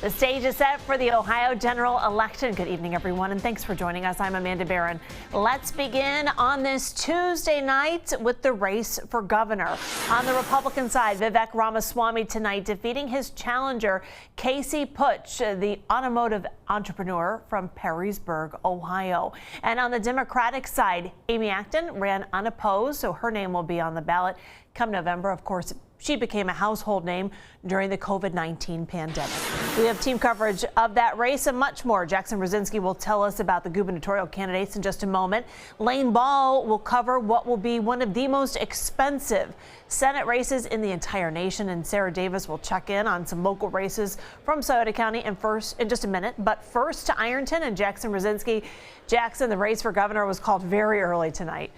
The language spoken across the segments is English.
The stage is set for the Ohio general election. Good evening, everyone, and thanks for joining us. I'm Amanda Barron. Let's begin on this Tuesday night with the race for governor. On the Republican side, WOWK Ramaswamy tonight defeating his challenger, Casey Putsch, the automotive entrepreneur from Perrysburg, Ohio. And on the Democratic side, Amy Acton ran unopposed, so her name will be on the ballot come November. Of course, she became a household name during the COVID-19 pandemic. We have team coverage of that race and much more. Jackson Brzezinski will tell us about the gubernatorial candidates in just a moment. Lane Ball will cover what will be one of the most expensive Senate races in the entire nation. And Sarah Davis will check in on some local races from Scioto County in just a minute. But first to Ironton and Jackson Brzezinski. Jackson, the race for governor was called very early tonight.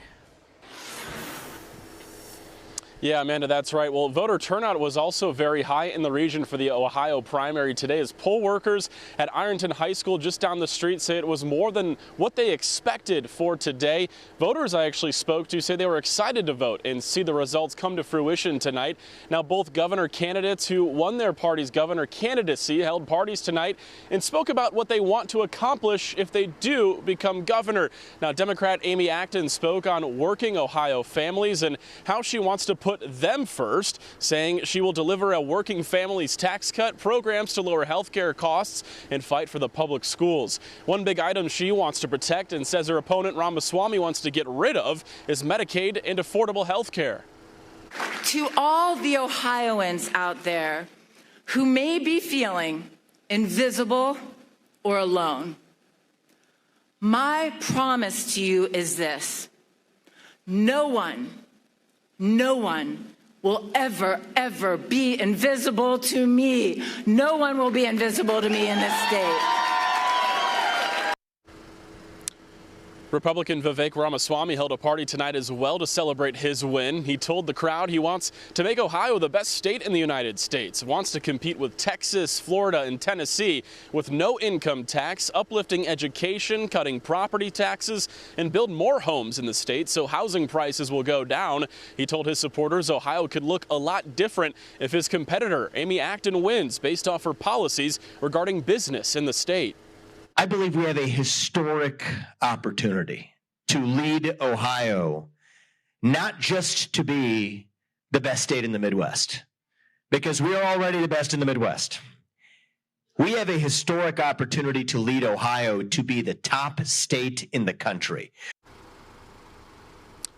Yeah, Amanda, that's right. Well, voter turnout was also very high in the region for the Ohio primary today, as poll workers at Ironton High School just down the street say it was more than what they expected for today. Voters I actually spoke to say they were excited to vote and see the results come to fruition tonight. Now, both governor candidates who won their party's governor candidacy held parties tonight and spoke about what they want to accomplish if they do become governor. Now, Democrat Amy Acton spoke on working Ohio families and how she wants to put them first, saying she will deliver a working families tax cut, programs to lower health care costs, and fight for the public schools. One big item she wants to protect and says her opponent Ramaswamy wants to get rid of is Medicaid and affordable health care. To all the Ohioans out there who may be feeling invisible or alone, my promise to you is this: no one will ever be invisible to me. No one will be invisible to me in this state. Republican WOWK Ramaswamy held a party tonight as well to celebrate his win. He told the crowd he wants to make Ohio the best state in the United States, wants to compete with Texas, Florida, and Tennessee with no income tax, uplifting education, cutting property taxes, and build more homes in the state so housing prices will go down. He told his supporters Ohio could look a lot different if his competitor, Amy Acton, wins based off her policies regarding business in the state. I believe we have a historic opportunity to lead Ohio, not just to be the best state in the Midwest, because we are already the best in the Midwest. We have a historic opportunity to lead Ohio to be the top state in the country.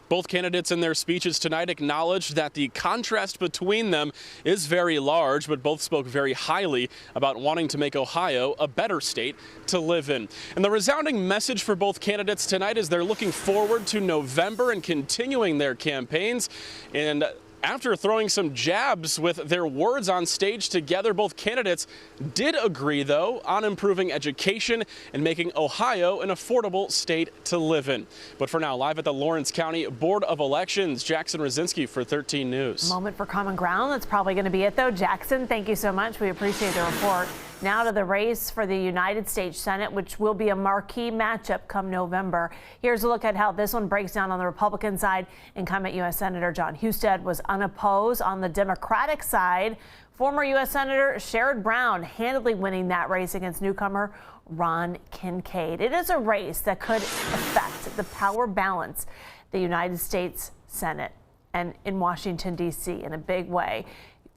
Both candidates in their speeches tonight acknowledged that the contrast between them is very large, but both spoke very highly about wanting to make Ohio a better state to live in. And the resounding message for both candidates tonight is they're looking forward to November and continuing their campaigns. And after throwing some jabs with their words on stage together, both candidates did agree, though, on improving education and making Ohio an affordable state to live in. But for now, live at the Lawrence County Board of Elections, Jackson Brzezinski for 13 News. Moment for common ground. That's probably going to be it, though. Jackson, thank you so much. We appreciate the report. Now to the race for the United States Senate, which will be a marquee matchup come November. Here's a look at how this one breaks down on the Republican side. Incumbent U.S. Senator John Husted was unopposed. On the Democratic side, former U.S. Senator Sherrod Brown handily winning that race against newcomer Ron Kincaid. It is a race that could affect the power balance the United States Senate and in Washington, D.C. in a big way.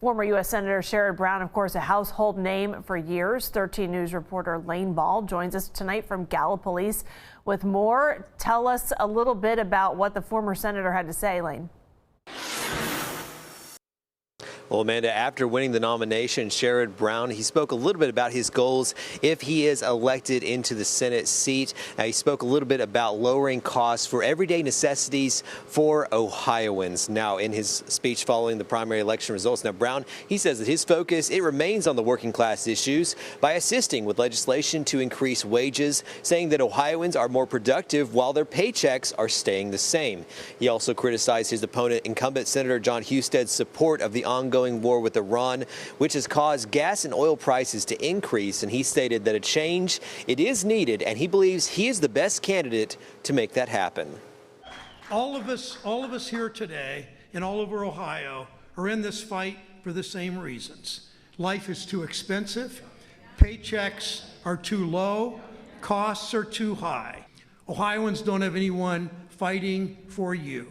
Former U.S. Senator Sherrod Brown, of course, a household name for years. 13 News reporter Lane Ball joins us tonight from Gallipolis with more. Tell us a little bit about what the former senator had to say, Lane. Well, Amanda, after winning the nomination, Sherrod Brown, he spoke a little bit about his goals if he is elected into the Senate seat. He spoke a little bit about lowering costs for everyday necessities for Ohioans. Now, in his speech following the primary election results, now Brown, he says that his focus, it remains on the working class issues by assisting with legislation to increase wages, saying that Ohioans are more productive while their paychecks are staying the same. He also criticized his opponent, incumbent Senator John Husted's support of the ongoing war with Iran, which has caused gas and oil prices to increase. And he stated that a change, it is needed, and he believes he is the best candidate to make that happen. All of us here today and all over Ohio are in this fight for the same reasons. Life is too expensive. Paychecks are too low, costs are too high. Ohioans don't have anyone fighting for you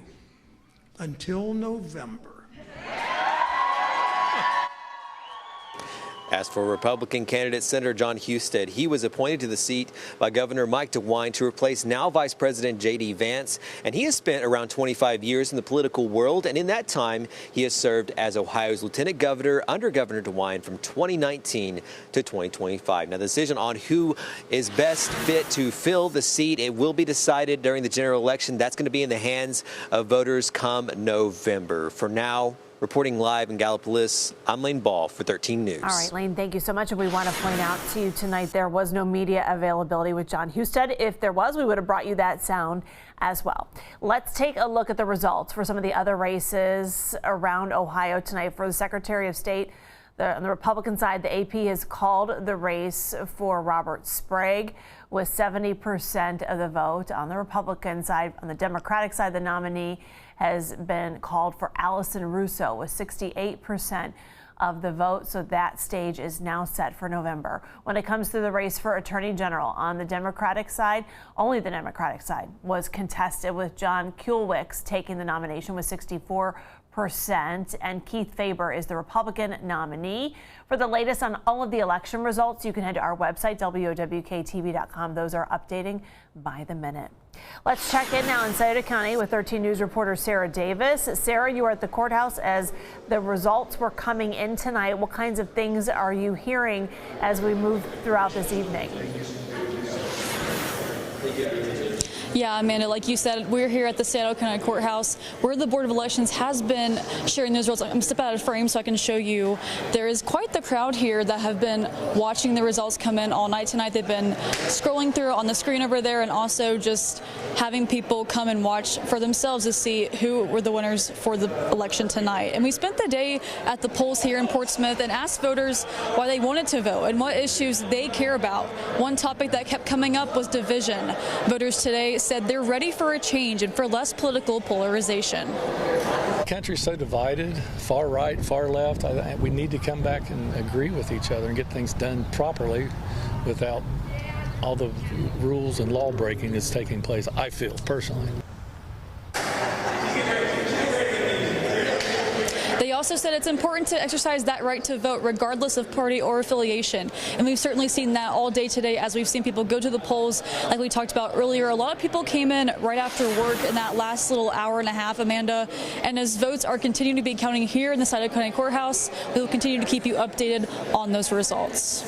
until November. As for Republican candidate Senator John Husted, he was appointed to the seat by Governor Mike DeWine to replace now Vice President J.D. Vance, and he has spent around 25 years in the political world, and in that time, he has served as Ohio's lieutenant governor under Governor DeWine from 2019 to 2025. Now, the decision on who is best fit to fill the seat, it will be decided during the general election. That's going to be in the hands of voters come November. For now, reporting live in Gallipolis, I'm Lane Ball for 13 News. All right, Lane, thank you so much. And we want to point out to you tonight there was no media availability with John Husted. If there was, we would have brought you that sound as well. Let's take a look at the results for some of the other races around Ohio tonight. For the Secretary of State, on the Republican side, the AP has called the race for Robert Sprague with 70% of the vote. On the Republican side, on the Democratic side, the nominee has been called for Allison Russo with 68% of the vote. So that stage is now set for November. When it comes to the race for Attorney General, on the Democratic side, only the Democratic side was contested, with John Kuhlwicks taking the nomination with 64%, and Keith Faber is the Republican nominee. For the latest on all of the election results, you can head to our website, WOWKTV.com. Those are updating by the minute. Let's check in now in Scioto County with 13 News reporter Sarah Davis. Sarah, you were at the courthouse as the results were coming in tonight. What kinds of things are you hearing as we move throughout this evening? Yeah, Amanda, like you said, we're here at the Scioto County Courthouse where the Board of Elections has been sharing those results. I'm going to step out of frame so I can show you. There is quite the crowd here that have been watching the results come in all night tonight. They've been scrolling through on the screen over there and also just having people come and watch for themselves to see who were the winners for the election tonight. And we spent the day at the polls here in Portsmouth and asked voters why they wanted to vote and what issues they care about. One topic that kept coming up was division. Voters today said they're ready for a change and for less political polarization. The country's so divided, far right, far left. We need to come back and agree with each other and get things done properly without all the rules and law breaking that's taking place, I feel personally. They also said it's important to exercise that right to vote regardless of party or affiliation. And we've certainly seen that all day today as we've seen people go to the polls. Like we talked about earlier, a lot of people came in right after work in that last little hour and a half, Amanda. And as votes are continuing to be counting here in the Scioto County Courthouse, we will continue to keep you updated on those results.